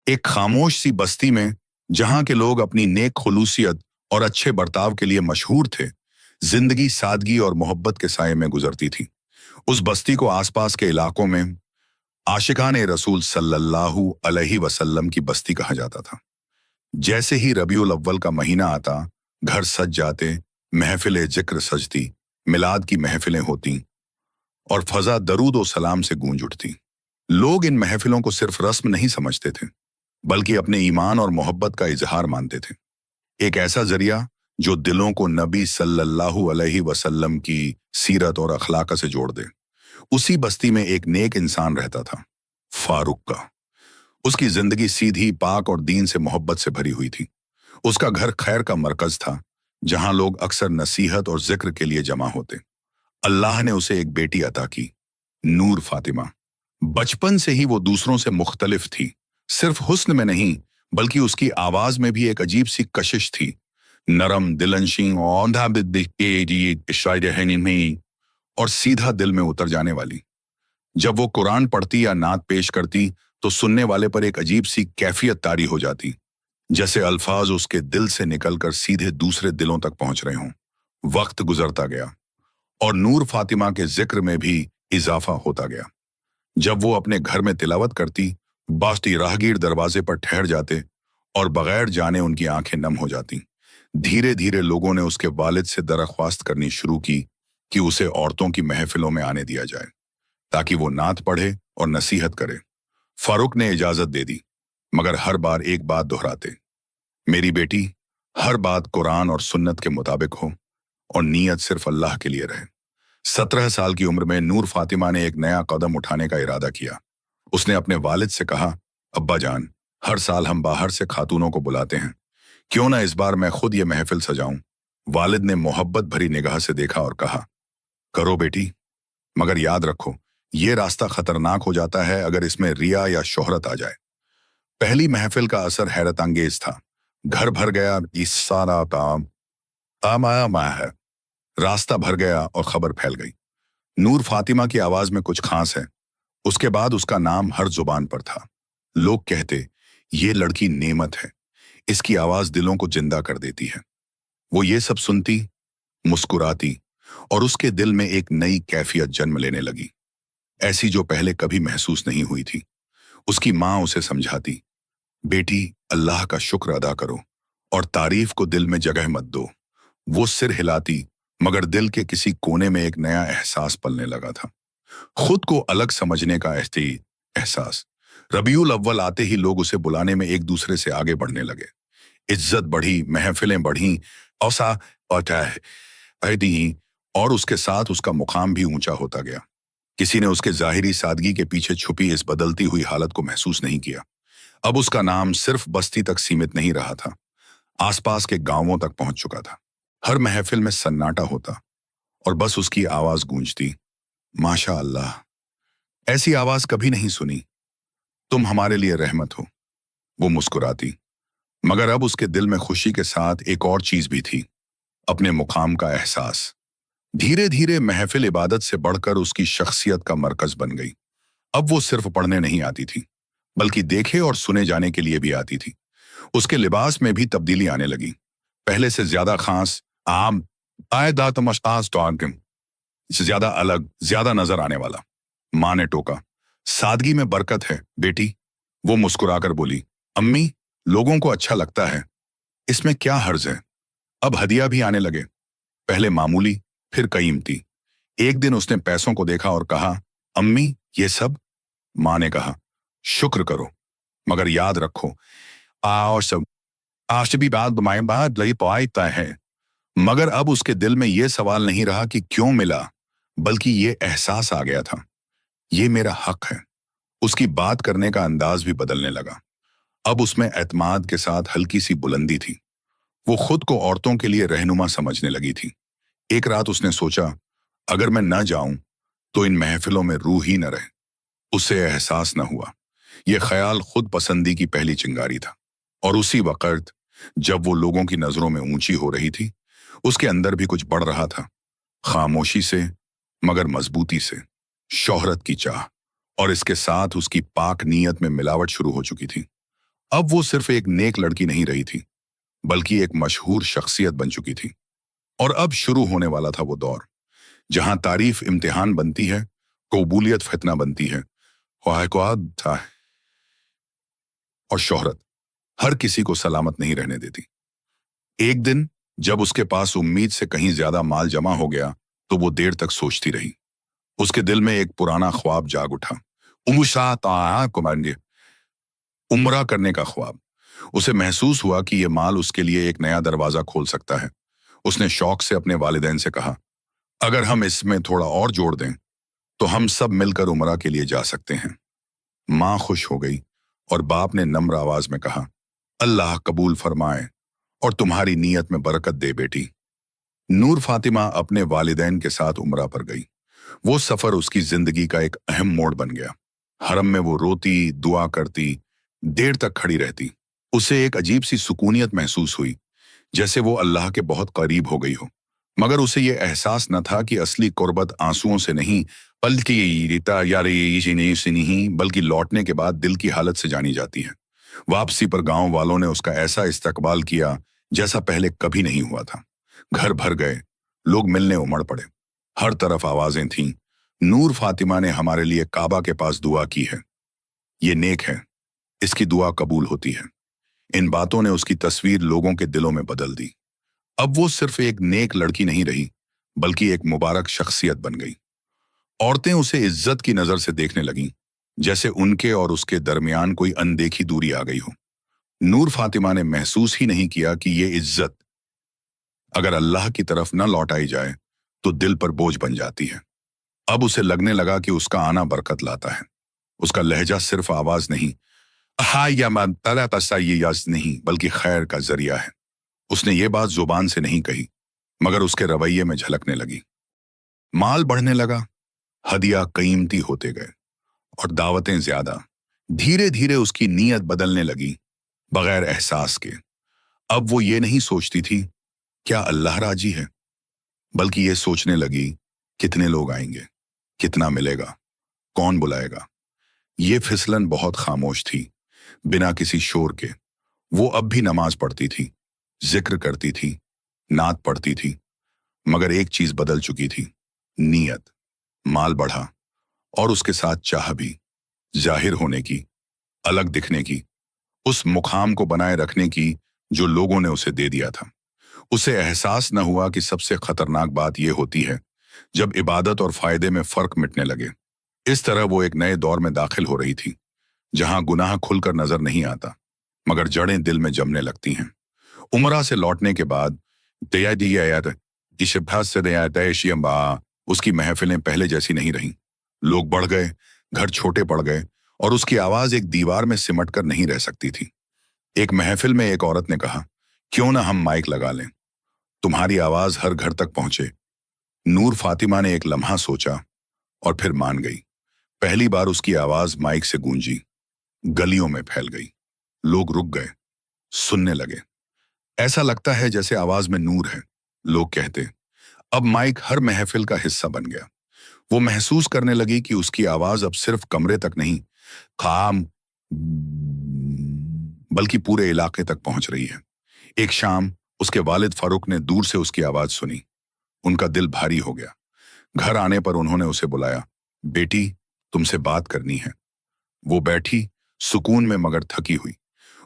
एक खामोश सी बस्ती में, जहां के लोग अपनी नेक खुलूसियत और अच्छे बर्ताव के लिए मशहूर थे, जिंदगी सादगी और मोहब्बत के साये में गुजरती थी। उस बस्ती को आसपास के इलाकों में आशिकाने रसूल सल्लल्लाहु अलैहि वसल्लम की बस्ती कहा जाता था। जैसे ही रबीउल अव्वल का महीना आता, घर सज जाते, महफिले जिक्र सजती, मिलाद की महफिलें होती और फजा दरूद और सलाम से गूंज उठती। लोग इन महफिलों को सिर्फ रस्म नहीं समझते थे, बल्कि अपने ईमान और मोहब्बत का इजहार मानते थे। एक ऐसा जरिया जो दिलों को नबी सल्लल्लाहु अलैहि वसल्लम की सीरत और अखलाक से जोड़ दे। उसी बस्ती में एक नेक इंसान रहता था, फारूक का। उसकी जिंदगी सीधी, पाक और दीन से मोहब्बत से भरी हुई थी। उसका घर खैर का मरकज था, जहां लोग अक्सर नसीहत और जिक्र के लिए जमा होते। अल्लाह ने उसे एक बेटी अता की, नूर फातिमा। बचपन से ही वो दूसरों से मुख्तलिफ थी, सिर्फ हुस्न में नहीं, बल्कि उसकी आवाज में भी एक अजीब सी कशिश थी, नरम, दिलनशी और सीधा दिल में उतर जाने वाली। जब वो कुरान पढ़ती या नात पेश करती, तो सुनने वाले पर एक अजीब सी कैफियत तारी हो जाती, जैसे अल्फाज उसके दिल से निकलकर सीधे दूसरे दिलों तक पहुंच रहे हों। वक्त गुजरता गया और नूर फातिमा के जिक्र में भी इजाफा होता गया। जब वो अपने घर में तिलावत करती, बास्ती राहगीर दरवाजे पर ठहर जाते और बगैर जाने उनकी आंखें नम हो जाती। धीरे धीरे लोगों ने उसके वालिद से दरख्वास्त करनी शुरू की कि उसे औरतों की महफिलों में आने दिया जाए, ताकि वो नात पढ़े और नसीहत करे। फारूक ने इजाजत दे दी, मगर हर बार एक बात दोहराते, मेरी बेटी, हर बात कुरान और सुन्नत के मुताबिक हो और नीयत सिर्फ अल्लाह के लिए रहे। 17 साल की उम्र में नूर फातिमा ने एक नया कदम उठाने का इरादा किया। उसने अपने वालिद से कहा, अब्बा जान, हर साल हम बाहर से खातूनों को बुलाते हैं, क्यों ना इस बार मैं खुद ये महफिल सजाऊं। वालिद ने मोहब्बत भरी निगाह से देखा और कहा, करो बेटी, मगर याद रखो, ये रास्ता खतरनाक हो जाता है अगर इसमें रिया या शोहरत आ जाए। पहली महफिल का असर हैरत अंगेज था। घर भर गया, इस सारा काम आमाया है। रास्ता भर गया और खबर फैल गई। नूर फातिमा की आवाज में कुछ खास है। उसके बाद उसका नाम हर जुबान पर था। लोग कहते, ये लड़की नेमत है, इसकी आवाज दिलों को जिंदा कर देती है। वो ये सब सुनती, मुस्कुराती और उसके दिल में एक नई कैफियत जन्म लेने लगी, ऐसी जो पहले कभी महसूस नहीं हुई थी। उसकी माँ उसे समझाती, बेटी, अल्लाह का शुक्र अदा करो और तारीफ को दिल में जगह मत दो। वो सिर हिलाती, मगर दिल के किसी कोने में एक नया एहसास पलने लगा था, खुद को अलग समझने का एहसास। रबीउल अव्वल आते ही लोग उसे बुलाने में एक दूसरे से आगे बढ़ने लगे। इज्जत बढ़ी, महफिलें बढ़ीं, और उसके साथ उसका मुकाम भी ऊंचा होता गया। किसी ने उसके जाहिरी सादगी के पीछे छुपी इस बदलती हुई हालत को महसूस नहीं किया। अब उसका नाम सिर्फ बस्ती तक सीमित नहीं रहा था, आसपास के गांवों तक पहुंच चुका था। हर महफिल में सन्नाटा होता और बस उसकी आवाज गूंजती, माशा अल्लाह, ऐसी आवाज कभी नहीं सुनी, तुम हमारे लिए रहमत हो। वो मुस्कुराती, मगर अब उसके दिल में खुशी के साथ एक और चीज भी थी, अपने मुकाम का एहसास। धीरे धीरे महफिल इबादत से बढ़कर उसकी शख्सियत का मरकज बन गई। अब वो सिर्फ पढ़ने नहीं आती थी, बल्कि देखे और सुने जाने के लिए भी आती थी। उसके लिबास में भी तब्दीली आने लगी, पहले से ज्यादा खास, आम, ज्यादा अलग, ज्यादा नजर आने वाला। माँ ने टोका, सादगी में बरकत है बेटी। वो मुस्कुराकर बोली, अम्मी, लोगों को अच्छा लगता है, इसमें क्या हर्ज है। अब हदिया भी आने लगे, पहले मामूली, फिर कीमती। एक दिन उसने पैसों को देखा और कहा, अम्मी, ये सब। माँ ने कहा, शुक्र करो, मगर याद रखो, और सब आज भी बात लई पाता है। मगर अब उसके दिल में यह सवाल नहीं रहा कि क्यों मिला, बल्कि ये एहसास आ गया था, ये मेरा हक है। उसकी बात करने का अंदाज भी बदलने लगा। अब उसमें एतमाद के साथ हल्की सी बुलंदी थी। वो खुद को औरतों के लिए रहनुमा समझने लगी थी। एक रात उसने सोचा, अगर मैं न जाऊं तो इन महफिलों में रूह ही न रहे। उसे एहसास न हुआ, यह ख्याल खुद पसंदी की पहली चिंगारी था। और उसी वक्त जब वो लोगों की नजरों में ऊंची हो रही थी, उसके अंदर भी कुछ बढ़ रहा था, खामोशी से मगर मजबूती से, शोहरत की चाह। और इसके साथ उसकी पाक नीयत में मिलावट शुरू हो चुकी थी। अब वो सिर्फ एक नेक लड़की नहीं रही थी, बल्कि एक मशहूर शख्सियत बन चुकी थी। और अब शुरू होने वाला था वो दौर जहां तारीफ इम्तिहान बनती है, कबूलियत फितना बनती है, ख्वाहिशात था और शोहरत हर किसी को सलामत नहीं रहने देती। एक दिन जब उसके पास उम्मीद से कहीं ज्यादा माल जमा हो गया, तो वो देर तक सोचती रही। उसके दिल में एक पुराना ख्वाब जाग उठा, उम्रा करने का ख्वाब। उसे महसूस हुआ कि यह माल उसके लिए एक नया दरवाजा खोल सकता है। उसने शौक से अपने वालिदैन से कहा, अगर हम इसमें थोड़ा और जोड़ दें तो हम सब मिलकर उम्रा के लिए जा सकते हैं। माँ खुश हो गई और बाप ने नम्र आवाज में कहा, अल्लाह कबूल फरमाए और तुम्हारी नीयत में बरकत दे बेटी। नूर फातिमा अपने वालिदैन के साथ उम्रा पर गई। वो सफर उसकी जिंदगी का एक अहम मोड़ बन गया। हरम में वो रोती, दुआ करती, देर तक खड़ी रहती। उसे एक अजीब सी सुकूनियत महसूस हुई, जैसे वो अल्लाह के बहुत करीब हो गई हो। मगर उसे ये एहसास न था कि असली कुर्बत आंसुओं से नहीं, बल्कि लौटने के बाद दिल की हालत से जानी जाती है। वापसी पर गांव वालों ने उसका ऐसा इस्तकबाल किया जैसा पहले कभी नहीं हुआ था। घर भर गए, लोग मिलने उमड़ पड़े। हर तरफ आवाजें थीं, नूर फातिमा ने हमारे लिए काबा के पास दुआ की है, ये नेक है, इसकी दुआ कबूल होती है। इन बातों ने उसकी तस्वीर लोगों के दिलों में बदल दी। अब वो सिर्फ एक नेक लड़की नहीं रही, बल्कि एक मुबारक शख्सियत बन गई। औरतें उसे इज्जत की नजर से देखने लगीं, जैसे उनके और उसके दरमियान कोई अनदेखी दूरी आ गई हो। नूर फातिमा ने महसूस ही नहीं किया कि ये इज्जत अगर अल्लाह की तरफ न लौटाई जाए तो दिल पर बोझ बन जाती है। अब उसे लगने लगा कि उसका आना बरकत लाता है। उसका लहजा सिर्फ आवाज नहीं, नहीं, बल्कि खैर का जरिया है। उसने ये बात जुबान से नहीं कही, मगर उसके रवैये में झलकने लगी। माल बढ़ने लगा, हदिया कीमती होते गए और दावतें ज्यादा। धीरे धीरे उसकी नीयत बदलने लगी, बगैर एहसास के। अब वो ये नहीं सोचती थी क्या अल्लाह राजी है, बल्कि ये सोचने लगी कितने लोग आएंगे, कितना मिलेगा, कौन बुलाएगा। ये फिसलन बहुत खामोश थी, बिना किसी शोर के। वो अब भी नमाज पढ़ती थी, जिक्र करती थी, नात पढ़ती थी, मगर एक चीज बदल चुकी थी, नीयत। माल बढ़ा और उसके साथ चाह भी, जाहिर होने की, अलग दिखने की, उस मुकाम को बनाए रखने की जो लोगों ने उसे दे दिया था। उसे एहसास न हुआ कि सबसे खतरनाक बात यह होती है जब इबादत और फायदे में फर्क मिटने लगे। इस तरह वो एक नए दौर में दाखिल हो रही थी, जहां गुनाह खुलकर नजर नहीं आता, मगर जड़ें दिल में जमने लगती हैं। उमरा से लौटने के बाद उसकी महफिलें पहले जैसी नहीं रहीं। लोग बढ़ गए, घर छोटे पड़ गए और उसकी आवाज एक दीवार में सिमट कर नहीं रह सकती थी। एक महफिल में एक औरत ने कहा, क्यों ना हम माइक लगा लें, तुम्हारी आवाज हर घर तक पहुंचे। नूर फातिमा ने एक लम्हा सोचा और फिर मान गई। पहली बार उसकी आवाज माइक से गूंजी, गलियों में फैल गई। लोग रुक गए, सुनने लगे। ऐसा लगता है जैसे आवाज में नूर है, लोग कहते। अब माइक हर महफिल का हिस्सा बन गया। वो महसूस करने लगी कि उसकी आवाज अब सिर्फ कमरे तक नहीं, खाम बल्कि पूरे इलाके तक पहुंच रही है। एक शाम उसके वालिद फारूक ने दूर से उसकी आवाज सुनी। उनका दिल भारी हो गया। घर आने पर उन्होंने उसे बुलाया, बेटी तुमसे बात करनी है। वो बैठी, सुकून में मगर थकी हुई।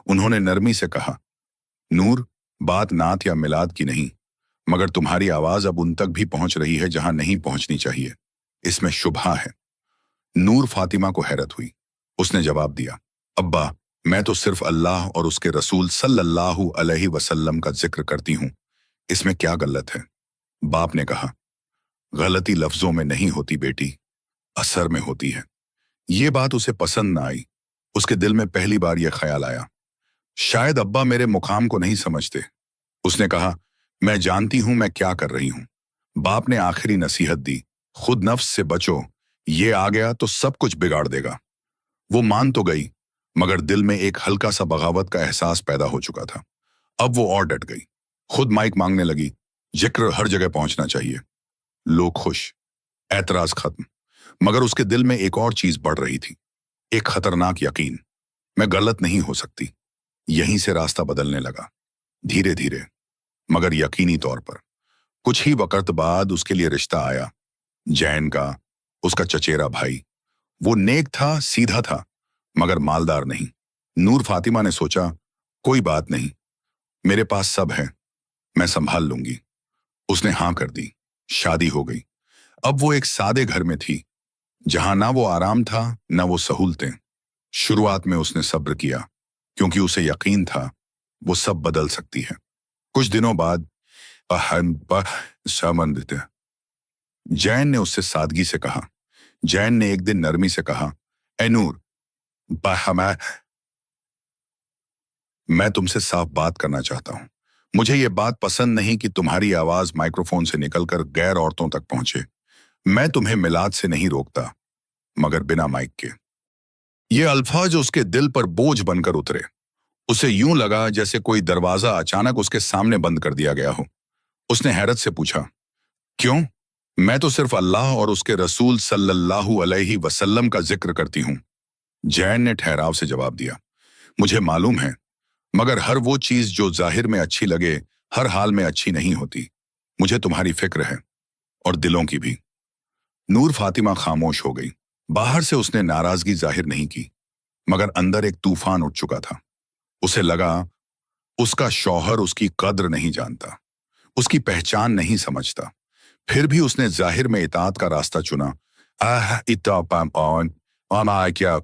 उन्होंने नरमी से कहा, नूर, बात नात या मिलाद की नहीं, मगर तुम्हारी आवाज अब उन तक भी पहुंच रही है जहां नहीं पहुंचनी चाहिए। इसमें शुभा है। नूर फातिमा को हैरत हुई। उसने जवाब दिया, अब्बा, मैं तो सिर्फ अल्लाह और उसके रसूल सल्लल्लाहु अलैहि वसल्लम का जिक्र करती हूं, इसमें क्या गलत है। बाप ने कहा, गलती लफ्जों में नहीं होती बेटी, असर में होती है। ये बात उसे पसंद न आई। उसके दिल में पहली बार यह ख्याल आया, शायद अब्बा मेरे मुकाम को नहीं समझते। उसने कहा, मैं जानती हूं मैं क्या कर रही हूं। बाप ने आखिरी नसीहत दी, खुद नफ्स से बचो, ये आ गया तो सब कुछ बिगाड़ देगा। वो मान तो गई, मगर दिल में एक हल्का सा बगावत का एहसास पैदा हो चुका था। अब वो और डट गई। खुद माइक मांगने लगी, जिक्र हर जगह पहुंचना चाहिए। लोग खुश, ऐतराज खत्म। मगर उसके दिल में एक और चीज बढ़ रही थी, एक खतरनाक यकीन, मैं गलत नहीं हो सकती। यहीं से रास्ता बदलने लगा, धीरे धीरे मगर यकीनी तौर पर। कुछ ही वक्त बाद उसके लिए रिश्ता आया, जैन का, उसका चचेरा भाई। वो नेक था, सीधा था, मगर मालदार नहीं। नूर फातिमा ने सोचा, कोई बात नहीं, मेरे पास सब है, मैं संभाल लूंगी। उसने हां कर दी, शादी हो गई। अब वो एक सादे घर में थी, जहां ना वो आराम था ना वो सहूलतें। शुरुआत में उसने सब्र किया, क्योंकि उसे यकीन था वो सब बदल सकती है। कुछ दिनों बाद सामंदित जैन ने उससे सादगी से कहा। जैन ने एक दिन नरमी से कहा, ए नूर, मैं तुमसे साफ बात करना चाहता हूं। मुझे ये बात पसंद नहीं कि तुम्हारी आवाज माइक्रोफोन से निकलकर गैर औरतों तक पहुंचे। मैं तुम्हें मिलाद से नहीं रोकता, मगर बिना माइक के। ये अल्फाज उसके दिल पर बोझ बनकर उतरे। उसे यूं लगा जैसे कोई दरवाजा अचानक उसके सामने बंद कर दिया गया हो। उसने हैरत से पूछा, क्यों? मैं तो सिर्फ अल्लाह और उसके रसूल सल्लल्लाहु अलैहि वसल्लम का जिक्र करती हूं। जैन ने ठहराव से जवाब दिया, मुझे मालूम है, मगर हर वो चीज जो जाहिर में अच्छी लगे हर हाल में अच्छी नहीं होती। मुझे तुम्हारी फिक्र है, और दिलों की भी। नूर फातिमा खामोश हो गई। बाहर से उसने नाराजगी जाहिर नहीं की, मगर अंदर एक तूफान उठ चुका था। उसे लगा उसका शौहर उसकी कद्र नहीं जानता, उसकी पहचान नहीं समझता। फिर भी उसने जाहिर में इताअत का रास्ता चुना। क्या,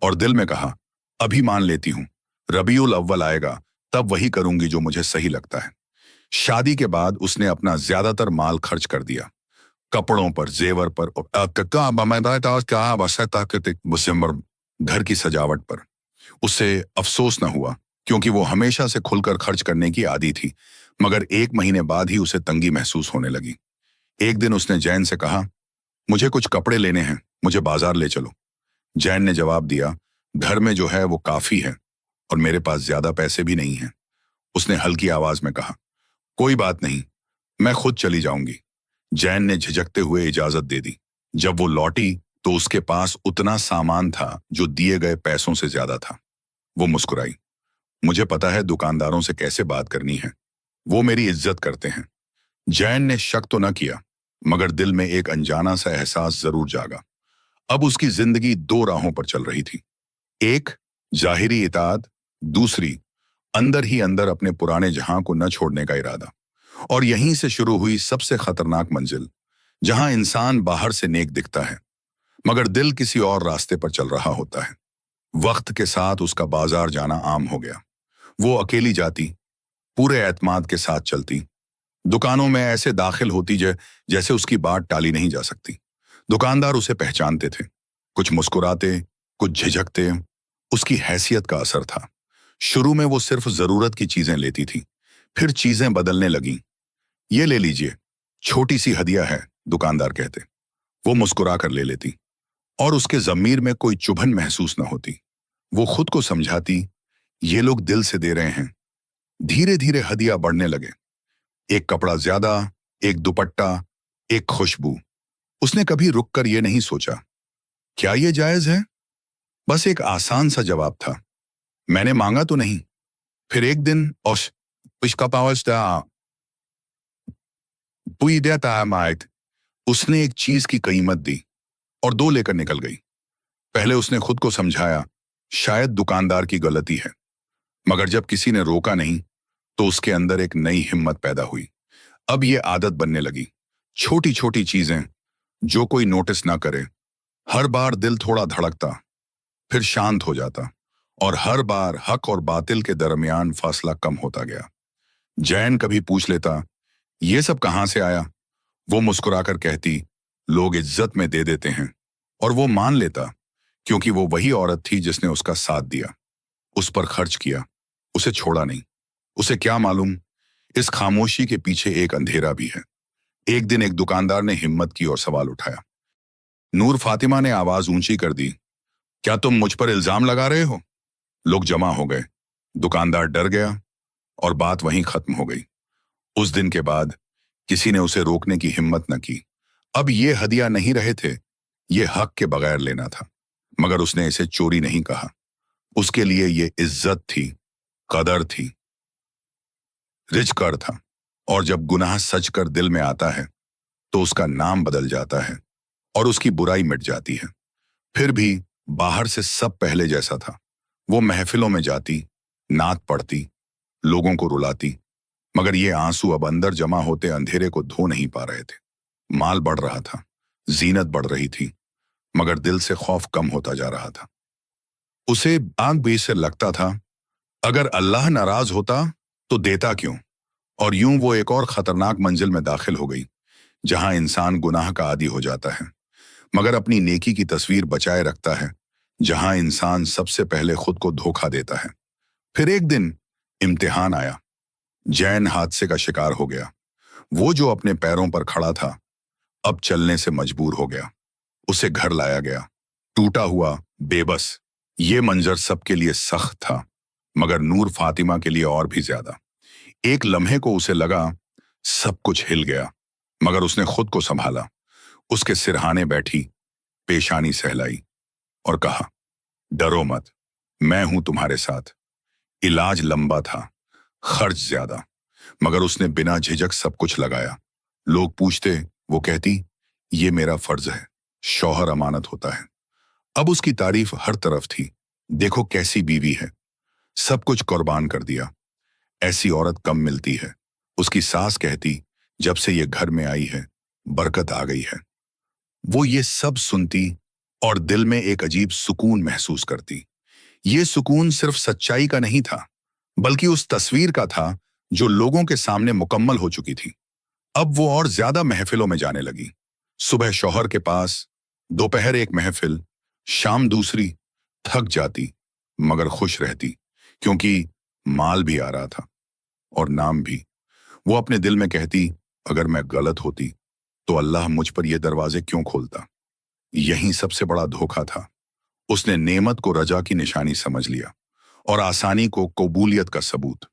और दिल में कहा, अभी मान लेती हूं, रबीउल अव्वल आएगा तब वही करूंगी जो मुझे सही लगता है। शादी के बाद उसने अपना ज्यादातर माल खर्च कर दिया, कपड़ों पर, जेवर पर, घर की सजावट पर। उसे अफसोस न हुआ, क्योंकि वो हमेशा से खुलकर खर्च करने की आदी थी। मगर 1 महीने बाद ही उसे तंगी महसूस होने लगी। एक दिन उसने जैन से कहा, मुझे कुछ कपड़े लेने हैं, मुझे बाजार ले चलो। जैन ने जवाब दिया, घर में जो है वो काफी है, और मेरे पास ज्यादा पैसे भी नहीं हैं। उसने हल्की आवाज में कहा, कोई बात नहीं, मैं खुद चली जाऊंगी। जैन ने झिझकते हुए इजाजत दे दी। जब वो लौटी तो उसके पास उतना सामान था जो दिए गए पैसों से ज्यादा था। वो मुस्कुराई, मुझे पता है दुकानदारों से कैसे बात करनी है, वो मेरी इज्जत करते हैं। जैन ने शक तो न किया, मगर दिल में एक अनजाना सा एहसास जरूर जागा। अब उसकी जिंदगी 2 राहों पर चल रही थी। एक, जाहिरी इताअत, दूसरी, अंदर ही अंदर अपने पुराने जहां को न छोड़ने का इरादा। और यहीं से शुरू हुई सबसे खतरनाक मंजिल, जहां इंसान बाहर से नेक दिखता है, मगर दिल किसी और रास्ते पर चल रहा होता है। वक्त के साथ उसका बाजार जाना आम हो गया। वो अकेली जाती, पूरे एतमाद के साथ चलती, दुकानों में ऐसे दाखिल होती जैसे उसकी बात टाली नहीं जा सकती। दुकानदार उसे पहचानते थे, कुछ मुस्कुराते, कुछ झिझकते। उसकी हैसियत का असर था। शुरू में वो सिर्फ जरूरत की चीजें लेती थी, फिर चीजें बदलने लगीं। ये ले लीजिए, छोटी सी हदिया है, दुकानदार कहते। वो मुस्कुरा कर ले लेती, और उसके ज़मीर में कोई चुभन महसूस न होती। वो खुद को समझाती, ये लोग दिल से दे रहे हैं। धीरे धीरे हदिया बढ़ने लगे, एक कपड़ा ज्यादा, एक दुपट्टा, एक खुशबू। उसने कभी रुक कर ये नहीं सोचा, क्या ये जायज है? बस एक आसान सा जवाब था, मैंने मांगा तो नहीं। फिर एक दिन उसने एक चीज की कीमत दी और 2 लेकर निकल गई। पहले उसने खुद को समझाया, शायद दुकानदार की गलती है, मगर जब किसी ने रोका नहीं तो उसके अंदर एक नई हिम्मत पैदा हुई। अब ये आदत बनने लगी, छोटी छोटी चीजें जो कोई नोटिस ना करे। हर बार दिल थोड़ा धड़कता, फिर शांत हो जाता, और हर बार हक और बातिल के दरमियान फासला कम होता गया। जैन कभी पूछ लेता, ये सब कहां से आया? वो मुस्कुराकर कहती, लोग इज्जत में दे देते हैं। और वो मान लेता, क्योंकि वो वही औरत थी जिसने उसका साथ दिया, उस पर खर्च किया, उसे छोड़ा नहीं। उसे क्या मालूम, इस खामोशी के पीछे एक अंधेरा भी है। एक दिन एक दुकानदार ने हिम्मत की और सवाल उठाया। नूर फातिमा ने आवाज ऊंची कर दी, क्या तुम मुझ पर इल्जाम लगा रहे हो? लोग जमा हो गए। दुकानदार डर गया और बात वहीं खत्म हो गई। उस दिन के बाद किसी ने उसे रोकने की हिम्मत न की। अब ये हदिया नहीं रहे थे, ये हक के बगैर लेना था। मगर उसने इसे चोरी नहीं कहा, उसके लिए ये इज्जत थी। कदर थी, रिच कर था। और जब गुनाह सच कर दिल में आता है तो उसका नाम बदल जाता है और उसकी बुराई मिट जाती है। फिर भी बाहर से सब पहले जैसा था। वो महफिलों में जाती, नात पढ़ती, लोगों को रुलाती, मगर ये आंसू अब अंदर जमा होते अंधेरे को धो नहीं पा रहे थे। माल बढ़ रहा था, जीनत बढ़ रही थी, मगर दिल से खौफ कम होता जा रहा था। उसे आग भी से लगता था, अगर अल्लाह नाराज होता तो देता क्यों। और यूं वो एक और खतरनाक मंजिल में दाखिल हो गई, जहां इंसान गुनाह का आदी हो जाता है मगर अपनी नेकी की तस्वीर बचाए रखता है, जहां इंसान सबसे पहले खुद को धोखा देता है। फिर एक दिन इम्तिहान आया। जैन हादसे का शिकार हो गया। वो जो अपने पैरों पर खड़ा था अब चलने से मजबूर हो गया। उसे घर लाया गया, टूटा हुआ, बेबस। ये मंजर सबके लिए सख्त था, मगर नूर फातिमा के लिए और भी ज्यादा। एक लम्हे को उसे लगा सब कुछ हिल गया, मगर उसने खुद को संभाला। उसके सिरहाने बैठी, पेशानी सहलाई और कहा, डरो मत, मैं हूं तुम्हारे साथ। इलाज लंबा था, खर्च ज्यादा, मगर उसने बिना झिझक सब कुछ लगाया। लोग पूछते, वो कहती, ये मेरा फर्ज है, शौहर अमानत होता है। अब उसकी तारीफ हर तरफ थी। देखो कैसी बीवी है, सब कुछ कुर्बान कर दिया, ऐसी औरत कम मिलती है। उसकी सास कहती, जब से ये घर में आई है बरकत आ गई है। वो ये सब सुनती और दिल में एक अजीब सुकून महसूस करती। ये सुकून सिर्फ सच्चाई का नहीं था, बल्कि उस तस्वीर का था जो लोगों के सामने मुकम्मल हो चुकी थी। अब वो और ज्यादा महफिलों में जाने लगी। सुबह शौहर के पास, दोपहर एक महफिल, शाम दूसरी। थक जाती मगर खुश रहती, क्योंकि माल भी आ रहा था और नाम भी। वो अपने दिल में कहती, अगर मैं गलत होती तो अल्लाह मुझ पर ये दरवाजे क्यों खोलता। यही सबसे बड़ा धोखा था। उसने नेमत को रजा की निशानी समझ लिया और आसानी को कबूलियत का सबूत।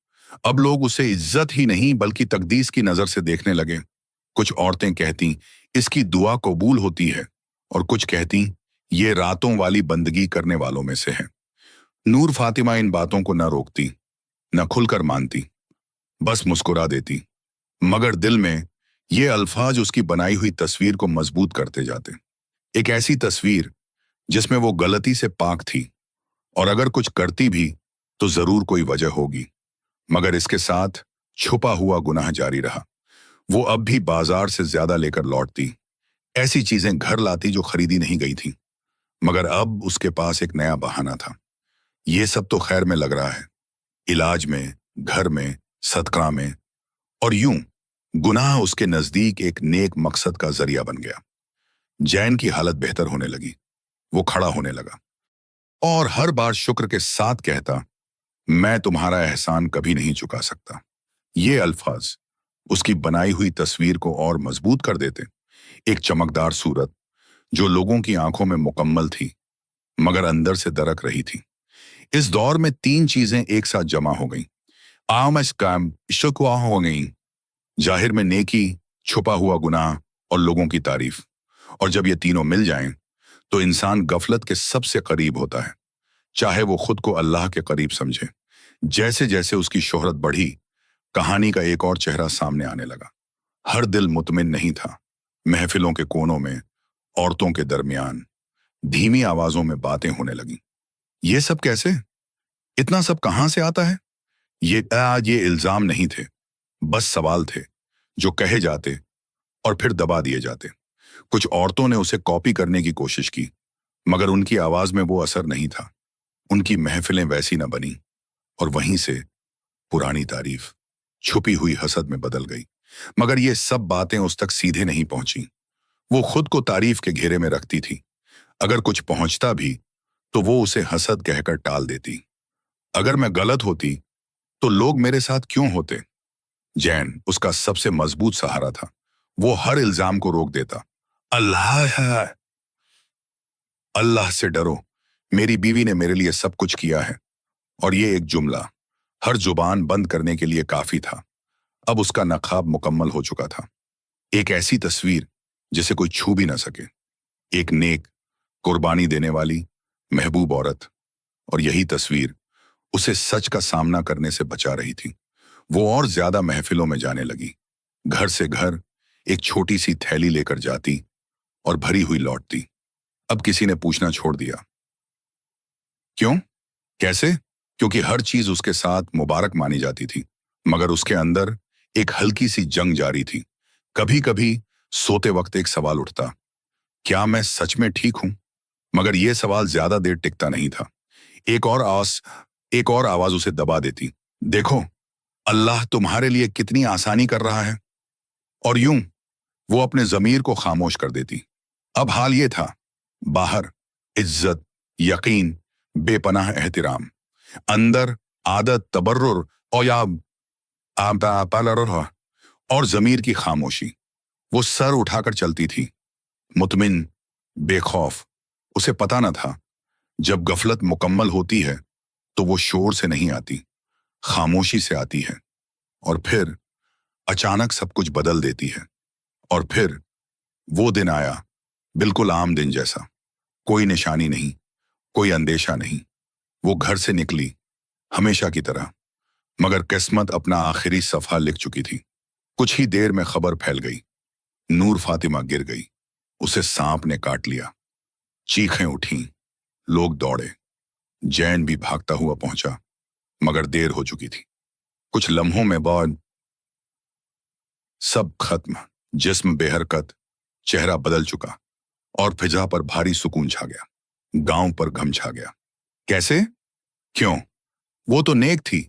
अब लोग उसे इज्जत ही नहीं बल्कि तकदीस की नजर से देखने लगे। कुछ औरतें कहती, इसकी दुआ कबूल होती है, और कुछ कहती, ये रातों वाली बंदगी करने वालों में से है। नूर फातिमा इन बातों को न रोकती, न खुलकर मानती, बस मुस्कुरा देती, मगर दिल में ये अल्फाज उसकी बनाई हुई तस्वीर को मजबूत करते जाते। एक ऐसी तस्वीर जिसमें वो गलती से पाक थी, और अगर कुछ करती भी तो जरूर कोई वजह होगी। मगर इसके साथ छुपा हुआ गुनाह जारी रहा। वो अब भी बाजार से ज्यादा लेकर लौटती, ऐसी चीजें घर लाती जो खरीदी नहीं गई थी, मगर अब उसके पास एक नया बहाना था। ये सब तो खैर में लग रहा है, इलाज में, घर में, सदका में। और यूं गुनाह उसके नजदीक एक नेक मकसद का जरिया बन गया। जैन की हालत बेहतर होने लगी। वो खड़ा होने लगा और हर बार शुक्र के साथ कहता, मैं तुम्हारा एहसान कभी नहीं चुका सकता। ये अल्फाज उसकी बनाई हुई तस्वीर को और मजबूत कर देते। एक चमकदार सूरत जो लोगों की आंखों में मुकम्मल थी, मगर अंदर से दरक रही थी। इस दौर में तीन चीजें एक साथ जमा हो गईं। आम काम शिकवा हो गई, जाहिर में नेकी, छुपा हुआ गुनाह और लोगों की तारीफ। और जब ये तीनों मिल जाएं तो इंसान गफलत के सबसे करीब होता है, चाहे वो खुद को अल्लाह के करीब समझे। जैसे जैसे उसकी शोहरत बढ़ी, कहानी का एक और चेहरा सामने आने लगा। हर दिल मुतमिन नहीं था। महफिलों के कोनों में, औरतों के दरमियान धीमी आवाजों में बातें होने लगीं। ये सब कैसे? इतना सब कहां से आता है? ये इल्जाम नहीं थे, बस सवाल थे जो कहे जाते और फिर दबा दिए जाते। कुछ औरतों ने उसे कॉपी करने की कोशिश की, मगर उनकी आवाज में वो असर नहीं था। उनकी महफिलें वैसी न बनी, और वहीं से पुरानी तारीफ छुपी हुई हसद में बदल गई। मगर ये सब बातें उस तक सीधे नहीं पहुंची। वो खुद को तारीफ के घेरे में रखती थी। अगर कुछ पहुंचता भी तो वो उसे हसद कहकर टाल देती। अगर मैं गलत होती तो लोग मेरे साथ क्यों होते? जैन उसका सबसे मजबूत सहारा था। वो हर इल्जाम को रोक देता। अल्लाह है, अल्लाह से डरो, मेरी बीवी ने मेरे लिए सब कुछ किया है। और ये एक जुमला हर जुबान बंद करने के लिए काफी था। अब उसका नकाब मुकम्मल हो चुका था। एक ऐसी तस्वीर जिसे कोई छू भी ना सके। एक नेक, कुर्बानी देने वाली, महबूब औरत। और यही तस्वीर उसे सच का सामना करने से बचा रही थी। वो और ज्यादा महफिलों में जाने लगी, घर से घर एक छोटी सी थैली लेकर जाती और भरी हुई लौटती। अब किसी ने पूछना छोड़ दिया। क्यों? कैसे? क्योंकि हर चीज उसके साथ मुबारक मानी जाती थी, मगर उसके अंदर एक हल्की सी जंग जारी थी। कभी कभी सोते वक्त एक सवाल उठता, क्या मैं सच में ठीक हूं? मगर यह सवाल ज्यादा देर टिकता नहीं था। एक और आवाज उसे दबा देती, देखो, अल्लाह तुम्हारे लिए कितनी आसानी कर रहा है। और यूं वो अपने जमीर को खामोश कर देती। अब हाल ये था, बाहर इज्जत, यकीन, बेपनाह एहतिराम, अंदर आदत, तबर्रुर और या और जमीर की खामोशी। वो सर उठाकर चलती थी, मुतमिन, बेखौफ। उसे पता न था, जब गफलत मुकम्मल होती है तो वो शोर से नहीं आती, खामोशी से आती है। और फिर अचानक सब कुछ बदल देती है। और फिर वो दिन आया, बिल्कुल आम दिन जैसा। कोई निशानी नहीं, कोई अंदेशा नहीं। वो घर से निकली, हमेशा की तरह, मगर किस्मत अपना आखिरी सफा लिख चुकी थी। कुछ ही देर में खबर फैल गई, नूर फातिमा गिर गई, उसे सांप ने काट लिया। चीखें उठीं, लोग दौड़े। जैन भी भागता हुआ पहुंचा, मगर देर हो चुकी थी। कुछ लम्हों में बाद सब खत्म, जिस्म बेहरकत, चेहरा बदल चुका, और फिजा पर भारी सुकून छा गया। गांव पर गम छा गया। कैसे? क्यों? वो तो नेक थी।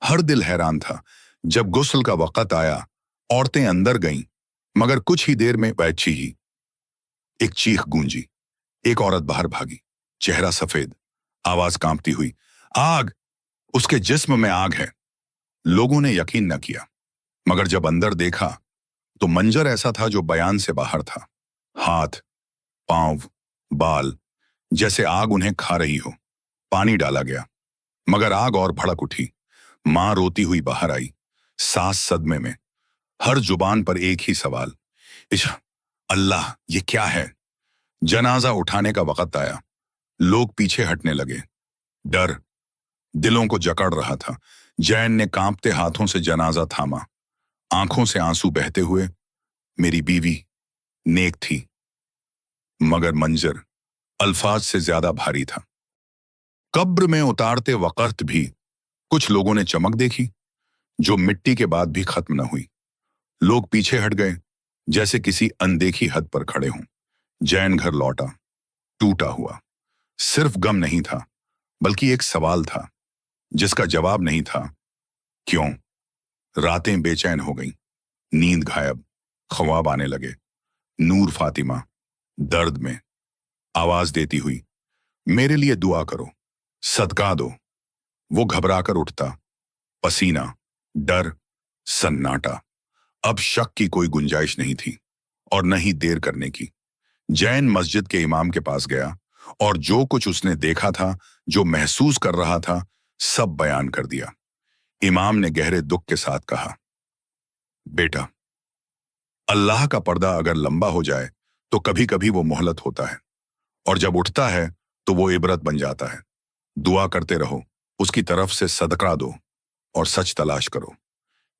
हर दिल हैरान था। जब गुस्ल का वक़्त आया, औरतें अंदर गईं, मगर कुछ ही देर में वैसी ही एक चीख गूंजी। एक औरत बाहर भागी, चेहरा सफेद, आवाज कांपती हुई, आग! उसके जिस्म में आग है। लोगों ने यकीन न किया, मगर जब अंदर देखा तो मंजर ऐसा था जो बयान से बाहर था। हाथ, पांव, बाल, जैसे आग उन्हें खा रही हो। पानी डाला गया, मगर आग और भड़क उठी। मां रोती हुई बाहर आई, सास सदमे में। हर जुबान पर एक ही सवाल, अल्लाह, ये क्या है? जनाजा उठाने का वक्त आया। लोग पीछे हटने लगे। डर दिलों को जकड़ रहा था। जैन ने कांपते हाथों से जनाजा थामा, आंखों से आंसू बहते हुए। मेरी बीवी नेक थी, मगर मंजर अल्फाज से ज्यादा भारी था। कब्र में उतारते वक्त भी कुछ लोगों ने चमक देखी, जो मिट्टी के बाद भी खत्म न हुई। लोग पीछे हट गए, जैसे किसी अनदेखी हद पर खड़े हों। जैन घर लौटा, टूटा हुआ। सिर्फ गम नहीं था, बल्कि एक सवाल था जिसका जवाब नहीं था। क्यों? रातें बेचैन हो गईं, नींद गायब, ख्वाब आने लगे। नूर फातिमा दर्द में आवाज देती हुई, मेरे लिए दुआ करो, सदका दो। वो घबराकर उठता, पसीना, डर, सन्नाटा। अब शक की कोई गुंजाइश नहीं थी, और न ही देर करने की। जैन मस्जिद के इमाम के पास गया और जो कुछ उसने देखा था, जो महसूस कर रहा था, सब बयान कर दिया। इमाम ने गहरे दुख के साथ कहा, बेटा, अल्लाह का पर्दा अगर लंबा हो जाए तो कभी कभी वो मोहलत होता है, और जब उठता है तो वो इबरत बन जाता है। दुआ करते रहो, उसकी तरफ से सदका दो और सच तलाश करो।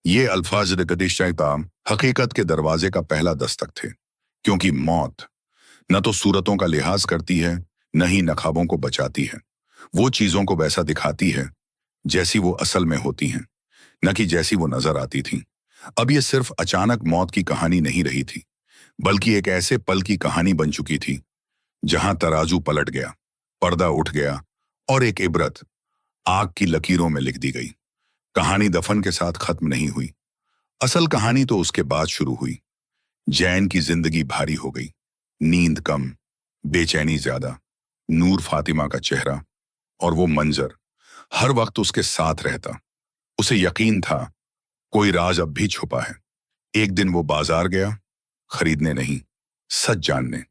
ये अल्फाज कदिशाम हकीकत के दरवाजे का पहला दस्तक थे, क्योंकि मौत न तो सूरतों का लिहाज करती है, न ही नखाबों को बचाती है। वो चीजों को वैसा दिखाती है जैसी वो असल में होती हैं, न कि जैसी वो नजर आती थीं। अब ये सिर्फ अचानक मौत की कहानी नहीं रही थी, बल्कि एक ऐसे पल की कहानी बन चुकी थी जहां तराजू पलट गया, पर्दा उठ गया, और एक इबरत आग की लकीरों में लिख दी गई। कहानी दफन के साथ खत्म नहीं हुई। असल कहानी तो उसके बाद शुरू हुई। जैन की जिंदगी भारी हो गई, नींद कम, बेचैनी ज्यादा। नूर फातिमा का चेहरा और वो मंजर हर वक्त उसके साथ रहता। उसे यकीन था कोई राज अब भी छुपा है। एक दिन वो बाजार गया, खरीदने नहीं, सच जानने।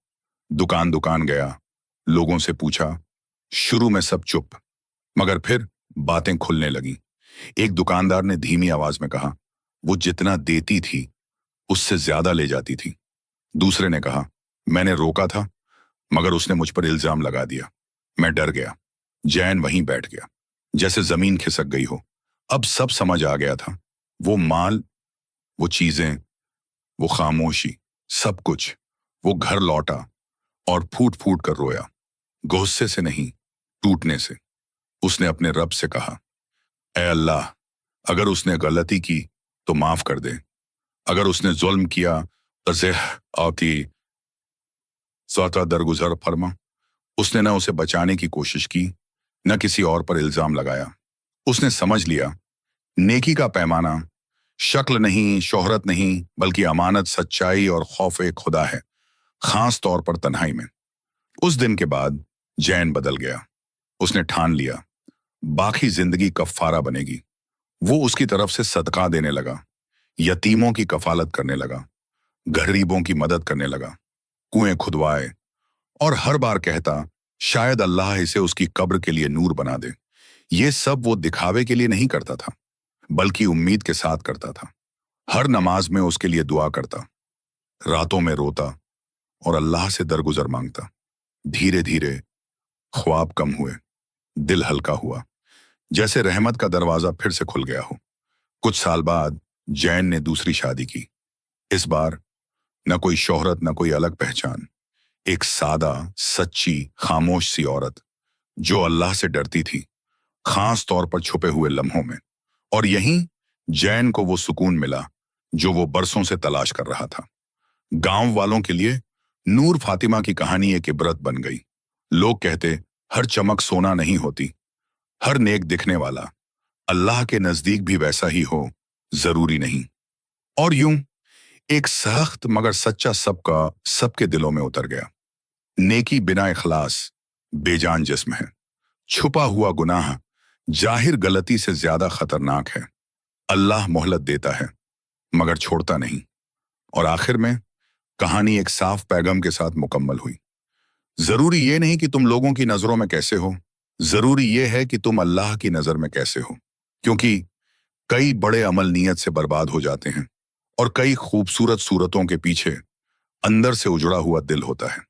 दुकान दुकान गया, लोगों से पूछा। शुरू में सब चुप, मगर फिर बातें खुलने लगीं। एक दुकानदार ने धीमी आवाज में कहा, वो जितना देती थी उससे ज्यादा ले जाती थी। दूसरे ने कहा, मैंने रोका था, मगर उसने मुझ पर इल्जाम लगा दिया। मैं डर गया। जैन वहीं बैठ गया, जैसे जमीन खिसक गई हो। अब सब समझ आ गया था। वो माल, वो चीजें, वो खामोशी, सब कुछ। वो घर लौटा और फूट फूट कर रोया, गुस्से से नहीं, टूटने से। उसने अपने रब से कहा, ऐ अल्लाह, अगर उसने गलती की तो माफ कर दे। अगर उसने जुल्म किया तो ज़ह आती ज़ाता दरगुजर फरमा। उसने न उसे बचाने की कोशिश की, न किसी और पर इल्जाम लगाया। उसने समझ लिया, नेकी का पैमाना शक्ल नहीं, शोहरत नहीं, बल्कि अमानत, सच्चाई और खौफ एक खुदा है, खास तौर पर तन्हाई में। उस दिन के बाद जैन बदल गया। उसने ठान लिया, बाकी जिंदगी कफ्फारा बनेगी। वो उसकी तरफ से सदका देने लगा, यतीमों की कफालत करने लगा, गरीबों की मदद करने लगा, कुएं खुदवाए, और हर बार कहता, शायद अल्लाह इसे उसकी कब्र के लिए नूर बना दे। ये सब वो दिखावे के लिए नहीं करता था, बल्कि उम्मीद के साथ करता था। हर नमाज में उसके लिए दुआ करता, रातों में रोता और अल्लाह से दरगुजर मांगता। धीरे धीरे ख्वाब कम हुए, दिल हल्का हुआ, जैसे रहमत का दरवाजा फिर से खुल गया हो। कुछ साल बाद जैन ने दूसरी शादी की। इस बार न कोई शोहरत, न कोई अलग पहचान। एक सादा, सच्ची, खामोश सी औरत जो अल्लाह से डरती थी, खास तौर पर छुपे हुए लम्हों में। और यहीं जैन को वो सुकून मिला जो वो बरसों से तलाश कर रहा था। गांव वालों के लिए नूर फातिमा की कहानी एक इबरत बन गई। लोग कहते, हर चमक सोना नहीं होती, हर नेक दिखने वाला अल्लाह के नजदीक भी वैसा ही हो जरूरी नहीं। और यूं एक सख्त मगर सच्चा सबका सबके दिलों में उतर गया। नेकी बिना इखलास बेजान जिस्म है। छुपा हुआ गुनाह जाहिर गलती से ज्यादा खतरनाक है। अल्लाह मोहलत देता है मगर छोड़ता नहीं। और आखिर में कहानी एक साफ पैगाम के साथ मुकम्मल हुई। जरूरी ये नहीं कि तुम लोगों की नजरों में कैसे हो, जरूरी ये है कि तुम अल्लाह की नजर में कैसे हो। क्योंकि कई बड़े अमल नीयत से बर्बाद हो जाते हैं और कई खूबसूरत सूरतों के पीछे अंदर से उजड़ा हुआ दिल होता है।